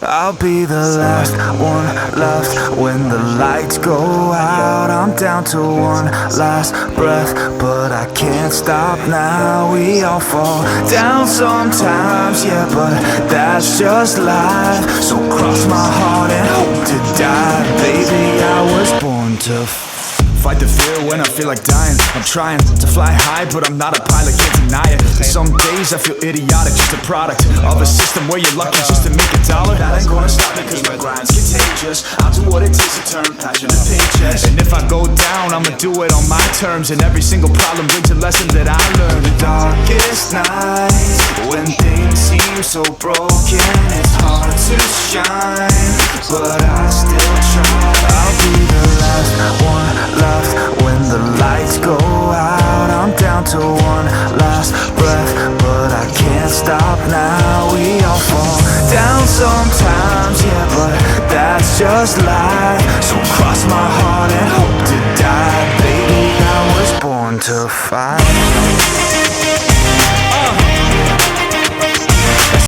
I'll be the last one left when the lights go out. I'm down to one last breath, but I can't stop now. We all fall down sometimes, yeah, but that's just life. So cross my heart and hope to die. Baby, I was born to fight the fear when I feel like dying. I'm trying to fly high, but I'm not a pilot, can't deny it. And some days I feel idiotic, just a product of a system where you're lucky just to make a dollar. That ain't gonna stop me cause my grind's contagious. I'll do what it takes to turn passion to paychecks. And if I go down, I'ma do it on my terms. And every single problem brings a lesson that I learned. The darkest nights, when things seem so broken, it's hard to shine, but I still try. I'll be the last one left when the lights go out. I'm down to one last breath, but I can't stop now. We all fall down sometimes, yeah, but that's just life. So cross my heart and hope to die. Baby, I was born to fight.